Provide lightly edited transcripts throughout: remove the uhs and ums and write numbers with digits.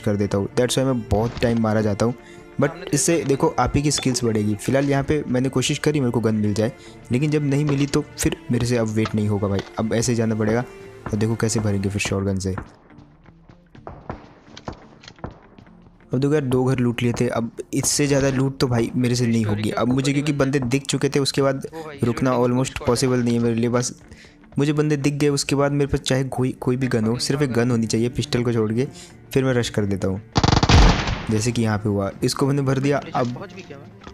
कर देता हूँ। दैट्स वाई मैं बहुत टाइम मारा जाता हूँ, बट इससे देखो आप ही की स्किल्स बढ़ेगी। फिलहाल यहाँ पे मैंने कोशिश करी मेरे को गन मिल जाए, लेकिन जब नहीं मिली तो फिर मेरे से अब वेट नहीं होगा भाई, अब ऐसे ही जाना पड़ेगा। और देखो कैसे भरेंगे फिर शॉटगन से। अब देखो यार 2 घर लूट लिए थे, अब इससे ज़्यादा लूट तो भाई मेरे से नहीं होगी अब मुझे, क्योंकि बंदे दिख चुके थे। उसके बाद रुकना ऑलमोस्ट पॉसिबल नहीं है मेरे लिए। बस मुझे बंदे दिख गए, उसके बाद मेरे पास चाहे कोई भी गन हो, सिर्फ एक गन होनी चाहिए पिस्टल को छोड़ के, फिर मैं रश कर देता हूँ। जैसे कि यहाँ पे हुआ, इसको मैंने भर दिया। अब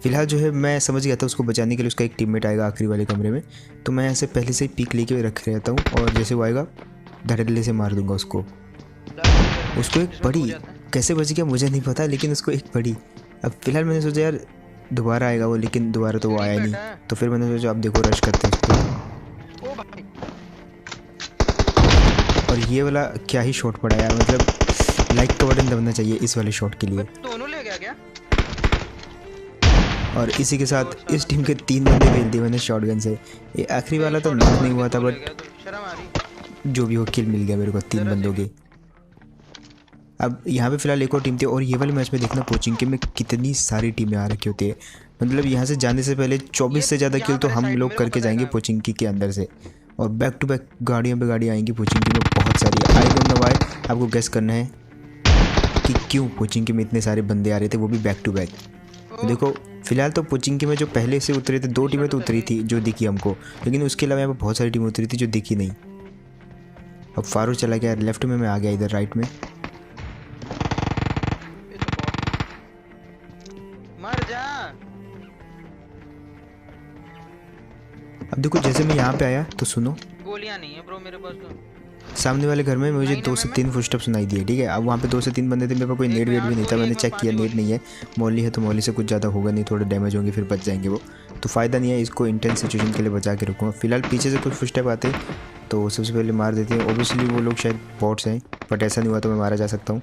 फिलहाल जो है मैं समझ गया था उसको बचाने के लिए उसका एक टीममेट आएगा आखिरी वाले कमरे में, तो मैं ऐसे पहले से ही पीक लेके रख रहता हूँ, और जैसे वो आएगा धड़ल्ले से मार दूंगा उसको। एक बड़ी कैसे बच गया मुझे नहीं पता, लेकिन उसको एक बड़ी। अब फिलहाल मैंने सोचा यार दोबारा आएगा वो, लेकिन दोबारा तो वो आया नहीं, तो फिर मैंने सोचा अब देखो रश करते हैं इस पर। और ये वाला क्या ही शॉट पड़ा यार, मतलब लाइक का बटन दबाना चाहिए इस वाले शॉट के लिए। दोनों ले गया क्या? और इसी के साथ इस टीम के 3 बंदे भेज दिए मैंने शॉटगन से। ये आखिरी वाला तो नॉक नहीं हुआ था, बट जो भी हो किल मिल गया मेरे को 3 बंदों के। अब यहाँ पे फिलहाल एक और टीम थी, और ये वाले मैच में देखना कोचिंग के में कितनी सारी टीमें आ रखी होती है। मतलब यहाँ से जाने से पहले 24 से ज़्यादा किल तो हम लोग करके जाएंगे पोचिंकी के अंदर से, और बैक टू बैक गाड़ियों पे गाड़ी आएंगी पोचिंकी में बहुत सारी। आई डोंट नो व्हाई, आपको गेस करना है कि क्यों पोचिंकी में इतने सारे बंदे आ रहे थे, वो भी बैक टू बैक। तो देखो फिलहाल तो पोचिंकी में जो पहले से उतरे थे 2 टीमें तो उतरी थी जो दिखी हमको, लेकिन उसके अलावा यहाँ पर बहुत सारी टीमें उतरी थी जो दिखी नहीं। अब फारूक चला गया लेफ्ट में, मैं आ गया इधर राइट में। मर जा। अब देखो जैसे मैं यहाँ पे आया तो सुनो, गोलियां नहीं है ब्रो मेरे पास तो। सामने वाले घर में मुझे 2 से 3 फुटस्टेप सुनाई दिए, ठीक है। अब वहाँ पे 2 से 3 बंदे थे, मेरे पास कोई नेट वेट भी नहीं था। मैंने चेक किया नेट नहीं है, मौली है तो मौली से कुछ ज़्यादा होगा नहीं, थोड़े डैमेज होंगे फिर बच जाएंगे वो, तो फ़ायदा नहीं है। इसको इंटेंस सिचुएशन के लिए बचा के रखूँगा। फिलहाल पीछे से कुछ फुटस्टेप आते तो सबसे पहले मार देते हैं। ओबियसली वो लोग शायद बॉट्स हैं, बट ऐसा नहीं हुआ तो मैं मारा जा सकता हूँ।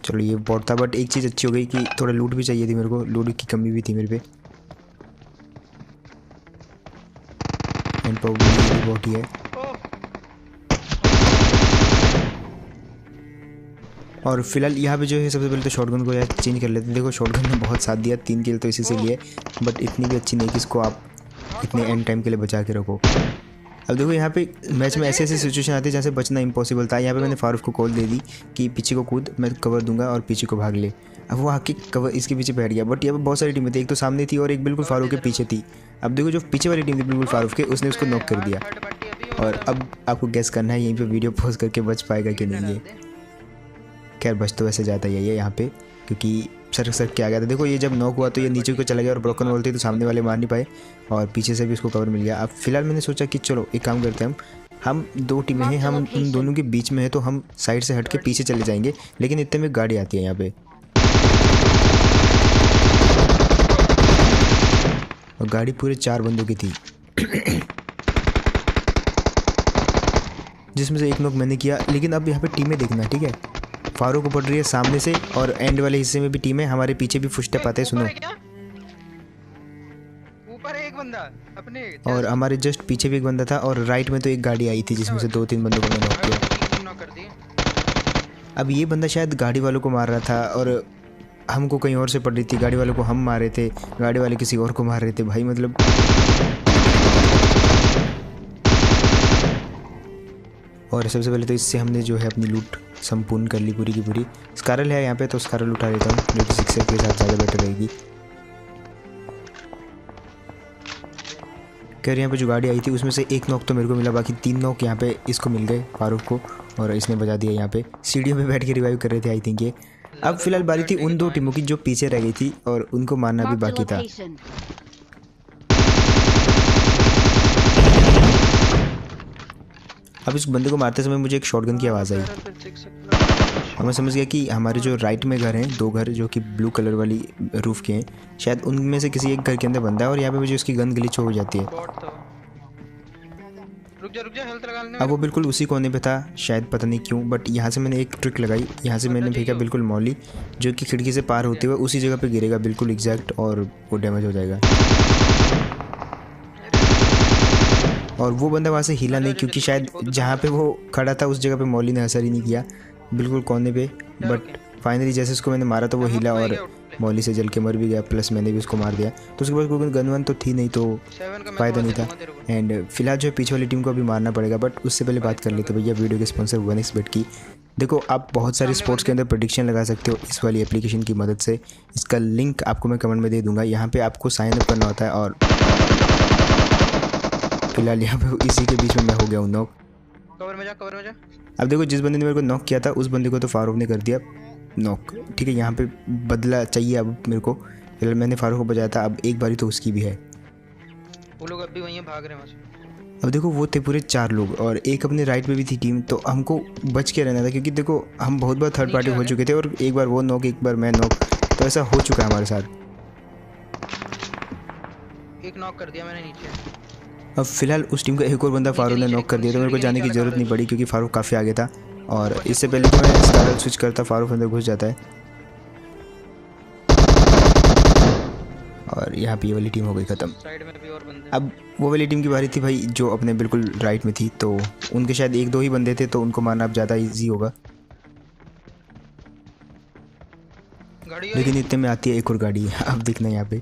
चलो ये बॉट था, बट एक चीज़ अच्छी हो गई कि थोड़ा लूट भी चाहिए थी मेरे को, लूट की कमी भी थी मेरे पे। एंड प्रॉब्लम बॉट ही है। और फिलहाल यहाँ पे जो है सबसे पहले तो शॉटगन को यार चेंज कर लेते हैं। देखो शॉटगन ने बहुत साथ दिया, 3 किल तो इसी से लिए, बट इतनी भी अच्छी नहीं कि इसको आप इतने एंड टाइम के लिए बचा के रखो। अब देखो यहाँ पे मैच में ऐसे ऐसे सिचुएशन आती है जहाँ से बचना इम्पॉसिबल था। यहाँ पे मैंने फारूक को कॉल दे दी कि पीछे को कूद, मैं कवर दूंगा और पीछे को भाग ले। अब वो आके कवर इसके पीछे बैठ गया, बट यहाँ पे बहुत सारी टीमें थी, एक तो सामने थी और एक बिल्कुल फारूक के पीछे थी। अब देखो जो पीछे वाली टीम थी बिल्कुल फारूक के, उसने उसको नॉक कर दिया। और अब आपको गेस करना है यहीं पर वीडियो पॉज करके बच पाएगा कि नहीं है। खैर बच तो वैसे जाता ही है यहाँ पे, क्योंकि सर के आ गया था। देखो ये जब नॉक हुआ तो ये नीचे को चला गया और ब्रोकन वॉल थी तो सामने वाले मार नहीं पाए, और पीछे से भी उसको कवर मिल गया। अब फिलहाल मैंने सोचा कि चलो एक काम करते हैं, हम 2 टीमें हैं, हम उन दोनों के बीच में है, तो हम साइड से हट के पीछे चले जाएंगे। लेकिन इतने में गाड़ी आती है यहाँ पे, और गाड़ी पूरे 4 बंदों की थी जिसमें से एक नॉक मैंने किया। लेकिन अब यहाँ पे टीमें देखना, ठीक है। फारूक को पड़ रही है सामने से, और एंड वाले हिस्से में भी टीम है, हमारे पीछे भी फुटस्टेप आते हैं। सुनो, ऊपर एक बंदा अपने, और हमारे जस्ट पीछे भी एक बंदा था, और राइट में तो एक गाड़ी आई थी जिसमें से 2-3 बंदों को मैंने नॉक किया। अब ये बंदा शायद गाड़ी वालों को मार रहा था, और हमको कहीं और से पड़ रही थी। गाड़ी वालों को हम मार रहे थे, गाड़ी वाले किसी और को मार रहे थे भाई, मतलब। और सबसे पहले तो इससे हमने जो है अपनी लूट संपूर्ण कर ली पूरी की पूरी। स्कारल है यहाँ पे तो स्कारल उठा लेता हूँ, जो कि 6 के साथ ज़्यादा बेटर रहेगी। खैर यहाँ पे जो गाड़ी आई थी उसमें से एक नॉक तो मेरे को मिला, बाकी 3 नॉक यहाँ पे इसको मिल गए फारूक को, और इसने बजा दिया। यहाँ पे सीढ़ियों पे बैठ के रिवाइव कर रहे थे आई थिंक ये। अब फिलहाल बारी थी उन 2 टीमों की जो पीछे रह गई थी, और उनको मारना भी बाकी था। अब इस बंदे को मारते समय मुझे एक शॉटगन की आवाज़ आई, और मैं समझ गया कि हमारे जो राइट में घर हैं 2 घर जो कि ब्लू कलर वाली रूफ़ के हैं, शायद उनमें से किसी एक घर के अंदर बंदा है, और यहाँ पे मुझे उसकी गन ग्लिच हो जाती है। रुक जा हेल्थ लगा लेने। अब वो बिल्कुल उसी कोने पे था शायद, पता नहीं क्यों, बट यहाँ से मैंने एक ट्रिक लगाई। यहाँ से मैंने फेंका बिल्कुल मौली, जो कि खिड़की से पार होते हुए उसी जगह पे गिरेगा बिल्कुल एग्जैक्ट, और वो डैमेज हो जाएगा। और वो बंदा वहाँ से हिला नहीं, क्योंकि शायद जहाँ पे वो खड़ा था उस जगह पे मौली ने असर ही नहीं किया। बिल्कुल कोने पे। बट फाइनली जैसे उसको मैंने मारा तो वो हिला और मौली से जल के मर भी गया, प्लस मैंने भी उसको मार दिया। तो उसके बाद कोई गन वन तो थी नहीं, तो 7 का मैं फ़ायदा नहीं दवा था। दे दूंगा तेरे को। एंड फिलहाल जो है पीछे वाली टीम को अभी मारना पड़ेगा, बट उससे पहले बात कर लेते भैया वीडियो के स्पॉन्सर 1xBet की। देखो आप बहुत सारे स्पोर्ट्स के अंदर प्रेडिक्शन लगा सकते हो इस वाली एप्लीकेशन की मदद से। इसका लिंक आपको मैं कमेंट में दे दूंगा। यहाँ पे आपको साइन अप करना होता है और फिलहाल यहाँ पे इसी के बीच में मैं हो गया हूँ नॉक। कवर में जा, कवर में जा। अब देखो जिस बंदे ने मेरे को नॉक किया था उस बंदे को तो फारूक ने कर दिया नॉक, ठीक है। यहाँ पे बदला चाहिए अब मेरे को। फिलहाल मैंने फारूक को बजाया था, अब एक बारी तो उसकी भी है। वो लोग अब भी वहीं भाग रहे हैं वहाँ से। अब देखो वो थे पूरे 4 लोग और एक अपने राइट में भी थी टीम, तो हमको बच के रहना था क्योंकि देखो हम बहुत बार थर्ड पार्टी हो चुके थे और एक बार वो नॉक एक बार मैं नॉक, तो ऐसा हो चुका है हमारे साथ। एक नॉक कर दिया मैंने नीचे। अब फिलहाल उस टीम का एक और बंदा फारूक ने नॉक कर दिया, तो मेरे को जाने की ज़रूरत नहीं पड़ी क्योंकि फारूक काफ़ी आगे था। और इससे पहले कि मैं स्टारल स्विच करता फारूक अंदर घुस जाता है और यहाँ पे ये वाली टीम हो गई ख़त्म। साइड में भी और बंदे। अब वो वाली टीम की बारी थी भाई जो अपने बिल्कुल राइट में थी, तो उनके शायद 1-2 ही बंदे थे, तो उनको मारना अब ज़्यादा ईजी होगा। गाड़ी लेकिन इतने में आती है एक और गाड़ी, अब देखना यहाँ पे।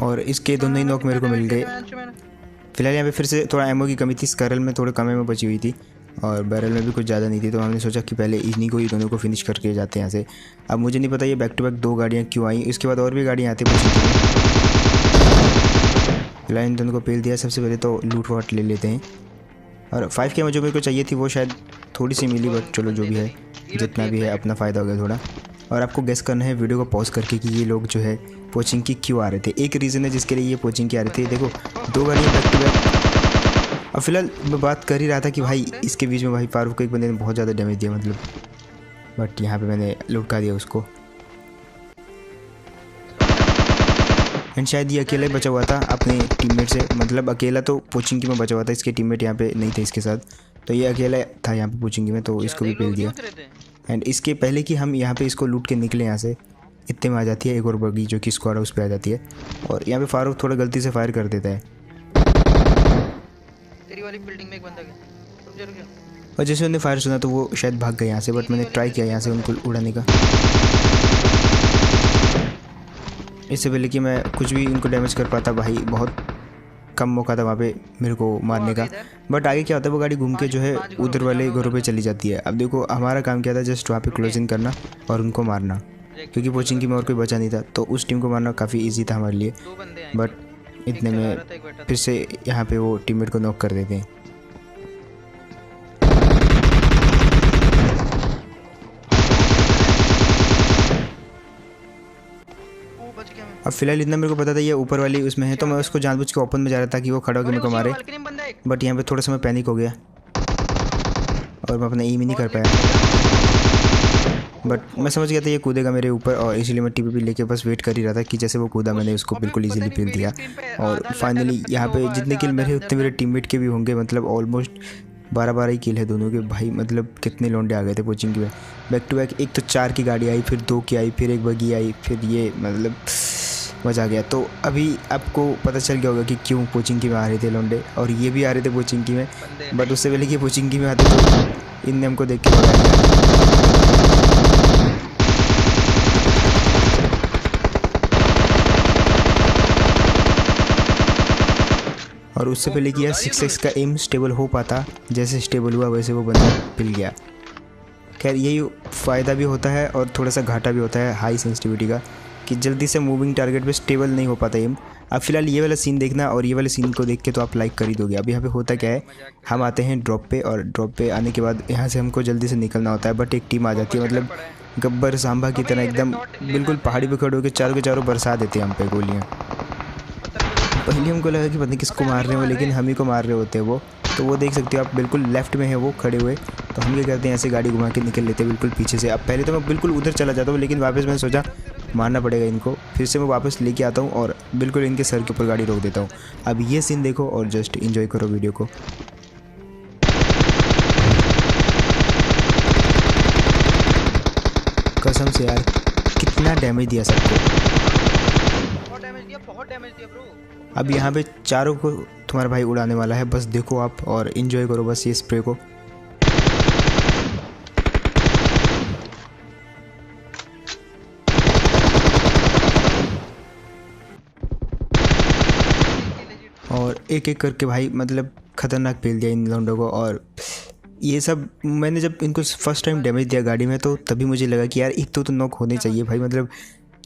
और इसके दोनों ही नॉक मेरे को मिल गए। फिलहाल यहाँ पे फिर से थोड़ा एमओ की कमी थी, स्कैरल में थोड़े कम एमओ बची हुई थी और बैरल में भी कुछ ज़्यादा नहीं थी, तो हमने सोचा कि पहले इन्हीं को ही दोनों को फिनिश करके जाते हैं यहाँ से। अब मुझे नहीं पता ये बैक टू बैक 2 गाड़ियाँ क्यों आई, इसके बाद और भी गाड़ियाँ आती हैं। फिलहाल इन दोनों को पेल दिया। सबसे पहले तो लूट वाट ले लेते हैं और 5 के जो मेरे को चाहिए थी वो शायद थोड़ी सी मिली, बट चलो जो भी है जितना भी है अपना फ़ायदा हो गया थोड़ा। और आपको गेस करना है वीडियो को पॉज करके कि ये लोग जो है पोचिंग की क्यों आ रहे थे। एक रीज़न है जिसके लिए ये पोचिंग की आ रहे थे। देखो 2 गाड़ियाँ बैक टू बैक। अब फिलहाल मैं बात कर ही रहा था कि भाई इसके बीच में भाई फारूक को एक बंदे ने बहुत ज़्यादा डैमेज दिया मतलब, बट यहाँ पे मैंने लुटका दिया उसको। एंड शायद ये अकेला ही बचा हुआ था अपने टीममेट से, मतलब अकेला तो पोचिंग की में बचा हुआ था, इसके टीममेट यहाँ पे नहीं थे इसके साथ, तो ये अकेला था यहाँ पे पोचिंग में, तो इसको भी पेल दिया। एंड इसके पहले कि हम यहाँ पे इसको लूट के निकले यहाँ से, इतने में आ जाती है एक और बगी जो कि स्क्वाड हाउस पे आ जाती है और यहाँ पे फारूक थोड़ा गलती से फायर कर देता है। तेरी वाली बिल्डिंग में एक बंदा गया और जैसे उन्हें फायर सुना तो वो शायद भाग गए यहाँ से, बट मैंने ट्राई किया यहाँ से उनको उड़ाने का, इससे पहले कि मैं कुछ भी उनको डैमेज कर पाता। भाई बहुत कम मौका था वहाँ पे मेरे को मारने का, बट आगे क्या होता है वो गाड़ी घूम के जो है उधर वाले घरों पे चली जाती है। अब देखो हमारा काम क्या था, जस्ट वहाँ पे क्लोजिंग करना और उनको मारना, क्योंकि पोचिंग की में और कोई बचा नहीं था, तो उस टीम को मारना काफ़ी इजी था हमारे लिए। बट इतने में फिर से यहाँ पे वो टीममेट को नॉक कर देते हैं। अब फिलहाल इतना मेरे को पता था ये ऊपर वाली उसमें है, तो मैं उसको जानबूझ के ओपन में जा रहा था कि वो खड़ा होकर मेरे को मारे, बट यहाँ पे थोड़ा सा मैं पैनिक हो गया और मैं अपना एम ही नहीं कर पाया। बट मैं समझ गया था ये कूदेगा मेरे ऊपर और इसीलिए मैं टीपीपी लेके बस वेट कर ही रहा था कि जैसे वो कूदा मैंने उसको बिल्कुल इजीली पेल दिया। और फाइनली यहाँ पे जितने किल मेरे उतने मेरे टीममेट के भी होंगे, मतलब ऑलमोस्ट 12-12 ही किल है दोनों के। भाई मतलब कितने लौंडे आ गए थे कोचिंग के बैक टू बैक। एक तो 4 की गाड़ी आई, फिर 2 की आई, फिर एक बगी आई, फिर ये मतलब मज़ा आ गया। तो अभी आपको पता चल गया होगा कि क्यों कोचिंग की में आ रहे थे लौंडे, और ये भी आ रहे थे कोचिंग की में, बट उससे पहले कि कोचिंग की में आते तो इनने हमको देख के भगाया। और उससे पहले कि यार 6x का एम स्टेबल हो पाता, जैसे स्टेबल हुआ वैसे वो बंदा पिल गया। खैर यही फ़ायदा भी होता है और थोड़ा सा घाटा भी होता है हाई सेंसिटिविटी का, कि जल्दी से मूविंग टारगेट पे स्टेबल नहीं हो पाता एम। अब फिलहाल ये वाला सीन देखना, और ये वाले सीन को देख के तो आप लाइक कर ही दोगे। अब यहाँ पे होता क्या है, हम आते हैं ड्रॉप पे, और ड्रॉप पे आने के बाद यहाँ से हमको जल्दी से निकलना होता है, बट एक टीम आ जाती है, मतलब गब्बर सांभा की तरह एकदम बिल्कुल पहाड़ी पे खड़े होकर चारों के चारों बरसा देते हैं हम पे गोलियाँ। पहले हमको लगा कि पता नहीं किसको मार रहे हो, लेकिन हम ही को मार रहे होते हैं वो। तो वो देख सकते हो आप, बिल्कुल लेफ्ट में है वो खड़े हुए। तो हम क्या करते हैं, ऐसे गाड़ी घुमा के निकल लेते हैं बिल्कुल पीछे से। अब पहले तो मैं बिल्कुल उधर चला जाता हूँ, लेकिन वापस मैंने सोचा मारना पड़ेगा इनको, फिर से मैं वापस लेके आता हूँ और बिल्कुल इनके सर के ऊपर गाड़ी रोक देता हूँ। अब ये सीन देखो और जस्ट इंजॉय करो वीडियो को। कसम से यार कितना डैमेज दिया सबको। दिया, बहुत डैमेज दिया ब्रो। अब यहाँ पे चारों को तुम्हारा भाई उड़ाने वाला है, बस देखो आप और एंजॉय करो बस ये स्प्रे को। और एक एक करके भाई मतलब ख़तरनाक पेल दिया इन लौंडों को। और ये सब मैंने जब इनको फर्स्ट टाइम डैमेज दिया गाड़ी में तो तभी मुझे लगा कि यार एक तो नॉक होने चाहिए भाई। मतलब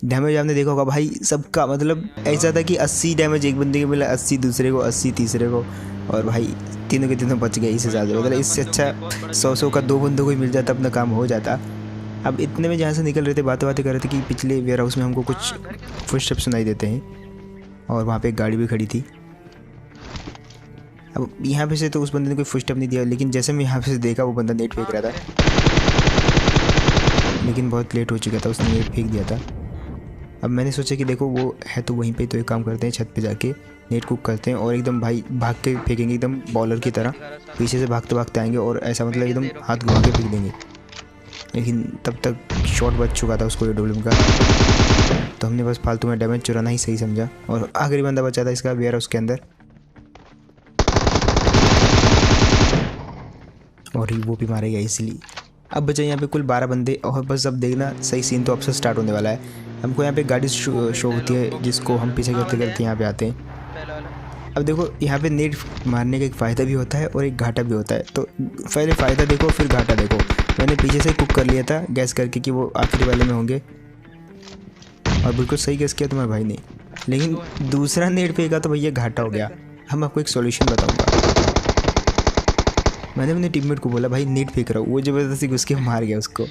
डैमेज आपने देखा होगा भाई सबका, मतलब ऐसा था कि 80 डैमेज एक बंदे को मिला, 80 दूसरे को, 80 तीसरे को, और भाई तीनों के तीनों बच गए। इससे ज़्यादा मतलब इससे अच्छा 100 का 2 बंदों को ही मिल जाता, अपना काम हो जाता। अब इतने में जहाँ से निकल रहे थे बातें कर रहे थे कि पिछले वेयर हाउस में हमको कुछ फुटस्टेप सुनाई देते हैं और वहाँ पे एक गाड़ी भी खड़ी थी। अब यहाँ पे से तो उस बंदे ने कोई फुटस्टेप नहीं दिया, लेकिन जैसे मैं यहाँ पे से देखा वो बंदा नेट फेंक रहा था, लेकिन बहुत लेट हो चुका था, उसने नेट फेंक दिया था। अब मैंने सोचा कि देखो वो है तो वहीं पे, तो एक काम करते हैं छत पे जाके नेट कुक करते हैं और एकदम भाई भाग के फेंकेंगे एकदम बॉलर की तरह, पीछे से भागते भागते आएंगे और ऐसा मतलब एकदम हाथ घुमा के फेंक देंगे। लेकिन तब तक शॉट बच चुका था उसको AWM का, तो हमने बस फालतू में डैमेज चुराना ही सही समझा। और आखिरी बंदा बचा था इसका वेयर हाउस के अंदर, और वो भी मारा गया इसलिए। अब बचे यहाँ पे कुल 12 बंदे और बस अब देखना सही सीन तो अब से स्टार्ट होने वाला है। हमको यहाँ पे गाड़ी शो होती है जिसको हम पीछे करते करते यहाँ पे आते हैं। पहला वाला अब देखो यहाँ पे नेट मारने का एक फ़ायदा भी होता है और एक घाटा भी होता है, तो पहले फ़ायदा देखो फिर घाटा देखो। मैंने पीछे से कुक कर लिया था गैस करके कि वो आखिरी वाले में होंगे, और बिल्कुल सही गैस किया तुम्हारे भाई ने, लेकिन दूसरा नेट फेंका तो भैया घाटा हो गया। हम आपको एक सॉल्यूशन बताऊँगा। मैंने अपने टीममेट को बोला भाई नेट फेंक रहा हूँ, वो ज़बरदस्ती घुस के मार गया उसको।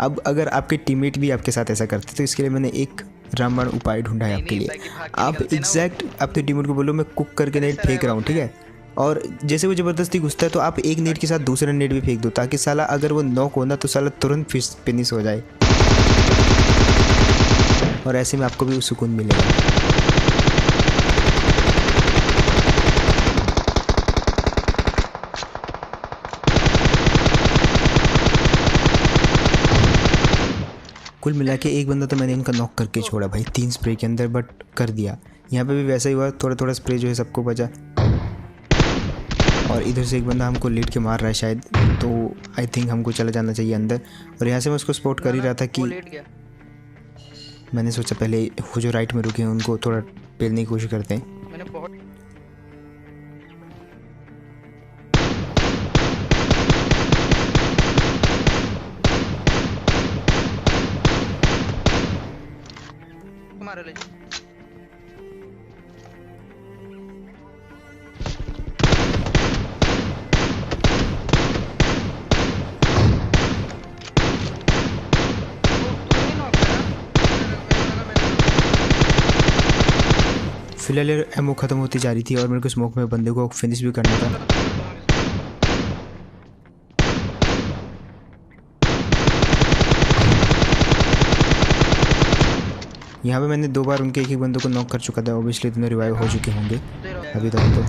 अब अगर आपके टीममेट भी आपके साथ ऐसा करते तो इसके लिए मैंने एक रामबाण उपाय ढूंढा है आपके लिए। आप एग्जैक्ट अपने टीममेट को बोलो मैं कुक करके नेट फेंक रहा हूँ, ठीक है, और जैसे वो ज़बरदस्ती घुसता है तो आप एक नेट के साथ दूसरा नेट भी फेंक दो, ताकि साला अगर वो नॉक होना तो साला तुरंत फिनिश हो जाए, और ऐसे में आपको भी सुकून मिलेगा। कुल मिला के एक बंदा तो मैंने इनका नॉक करके छोड़ा भाई 3 स्प्रे के अंदर, बट कर दिया। यहाँ पे भी वैसा ही हुआ, थोड़ा थोड़ा स्प्रे जो है सबको बचा, और इधर से एक बंदा हमको लेट के मार रहा है शायद, तो आई थिंक हमको चला जाना चाहिए अंदर। और यहाँ से मैं उसको स्पॉट कर ही रहा था कि मैंने सोचा पहले वो जो राइट में रुके हैं उनको थोड़ा पेलने की कोशिश करते हैं। मैंने बहुत मारा ले फिलहाल एमओ ख़त्म होती जा रही थी और मेरे को स्मोक में बंदे को फिनिश भी करना था। यहाँ पे मैंने 2 बार उनके एक बंदों को नॉक कर चुका था, ऑब्वियसली इतने रिवाइव हो चुके होंगे अभी तक तो।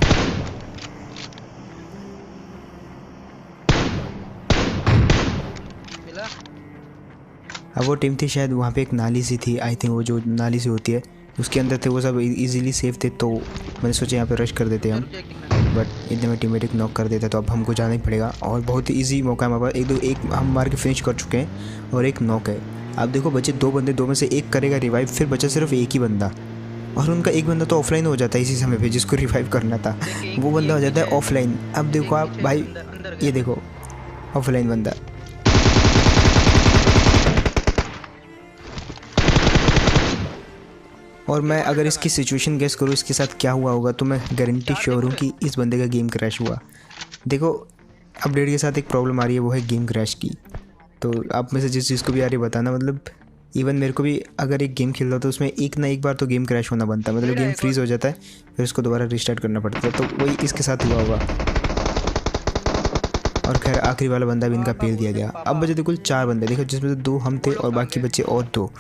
अब वो टीम थी शायद वहाँ पे एक नाली सी थी, आई थिंक वो जो नाली सी होती है उसके अंदर थे, वो सब इजीली सेफ थे, तो मैंने सोचा यहाँ पे रश कर देते हम, बट इतने में टीममेट एक नॉक कर देता तो अब हमको जाना ही पड़ेगा। और बहुत ही ईजी मौका है हमारे पास, एक हम मार के फिनिश कर चुके हैं और एक नॉक है। अब देखो बचे 2 बंदे, 2 में से एक करेगा रिवाइव, फिर बचा सिर्फ एक ही बंदा, और उनका एक बंदा तो ऑफलाइन हो जाता है इसी समय पे जिसको रिवाइव करना था, वो बंदा हो जाता है ऑफलाइन। अब देखो आप भाई, ये देखो ऑफलाइन बंदा। और मैं अगर इसकी सिचुएशन गेस करूँ इसके साथ क्या हुआ होगा, तो मैं गारंटी श्योर हूँ कि इस बंदे का गेम क्रैश हुआ। देखो अपडेट के साथ एक प्रॉब्लम आ रही है, वो है गेम क्रैश की। तो आप में से जिस चीज़ को भी आ रही है बताना, मतलब इवन मेरे को भी अगर एक गेम खेल रहा तो उसमें एक ना एक बार तो गेम क्रैश होना बनता है, मतलब गेम फ्रीज़ हो जाता है फिर उसको दोबारा रिस्टार्ट करना पड़ता है, तो वही इसके साथ हुआ होगा। और खैर आखिरी वाला बंदा भी इनका पेल दिया गया। अब बचे थे कुल 4 बंदे, देखो जिसमें से 2 हम थे और बाकी बचे और 2।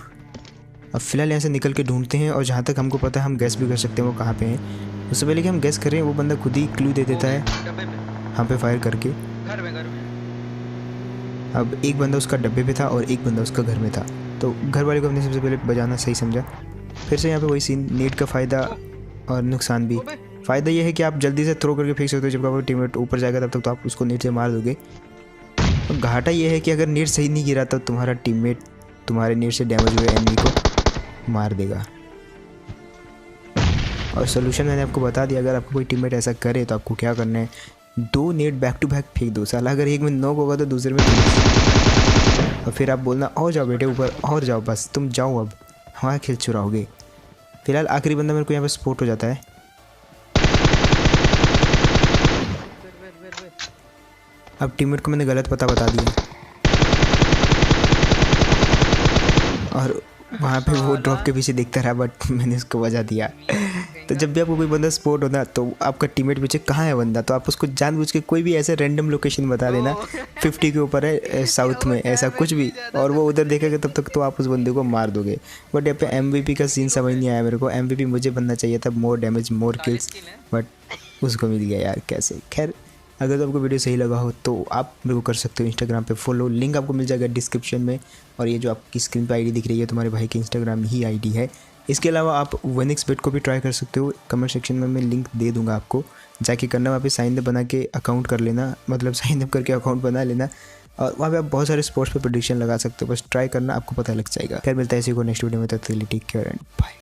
अब फिलहाल यहाँ से निकल के ढूंढते हैं, और जहाँ तक हमको पता है हम गैस भी कर सकते हैं वो कहाँ पे हैं। उससे पहले कि हम गैस करें वो बंदा खुद ही क्लू दे देता है हम पे फायर करके। घर में अब एक बंदा उसका डब्बे पे था और एक बंदा उसका घर में था, तो घर वाले को हमने सबसे पहले बजाना सही समझा। फिर से यहाँ पे वही सीन, नेट का फ़ायदा और नुकसान भी। फ़ायदा ये है कि आप जल्दी से थ्रो करके फेंक सकते हो, जब आपका टीममेट ऊपर जाएगा तब तक तो आप उसको नेट से मार दोगे। और घाटा ये है कि अगर नेट सही नहीं गिरा तो तुम्हारा टीममेट तुम्हारे नेट से डैमेज हुए एनिमी को मार देगा। और सोल्यूशन मैंने आपको बता दिया, अगर आपको कोई टीममेट ऐसा करे तो आपको क्या करना है, 2 नेट बैक टू बैक फेंक दो। साला अगर एक में नॉक होगा तो दूसरे में और फिर आप बोलना और जाओ बेटे ऊपर, और जाओ, बस तुम जाओ, अब हमारा खेल चुराओगे। फिलहाल आखिरी बंदा मेरे को यहाँ पर स्पॉट हो जाता है। अब टीममेट को मैंने गलत पता बता दिया और वहाँ पे वो ड्रॉप के पीछे देखता रहा, बट मैंने उसको बजा दिया। तो जब भी आपको कोई बंदा स्पॉट होना तो आपका टीममेट पीछे कहाँ है बंदा, तो आप उसको जानबूझ के कोई भी ऐसे रैंडम लोकेशन बता देना, 50 के ऊपर है साउथ में, ऐसा कुछ भी, और वो उधर देखेगा तब तक तो आप उस बंदे को मार दोगे। बट यहाँ पे MVP का सीन समझ नहीं आया मेरे को। MVP मुझे बनना चाहिए था, मोर डैमेज मोर किल्स, बट उसको मिल गया यार कैसे। खैर, अगर तो आपको वीडियो सही लगा हो तो आप मेरे को कर सकते हो इंस्टाग्राम पे फॉलो, लिंक आपको मिल जाएगा डिस्क्रिप्शन में। और ये जो आपकी स्क्रीन पे आईडी दिख रही है तुम्हारे भाई की इंस्टाग्राम ही आईडी है। इसके अलावा आप 1xbet को भी ट्राई कर सकते हो, कमेंट सेक्शन में मैं लिंक दे दूंगा आपको, जाके करना, वहाँ पे साइन अप बना के अकाउंट कर लेना, मतलब साइन अप करके अकाउंट बना लेना, और वहाँ पे आप बहुत सारे स्पोर्ट्स पे प्रेडिक्शन लगा सकते हो। बस ट्राई करना, आपको पता लग जाएगा। खैर मिलता है इसी को नेक्स्ट वीडियो में, तब तक के लिए टेक केयर एंड बाय।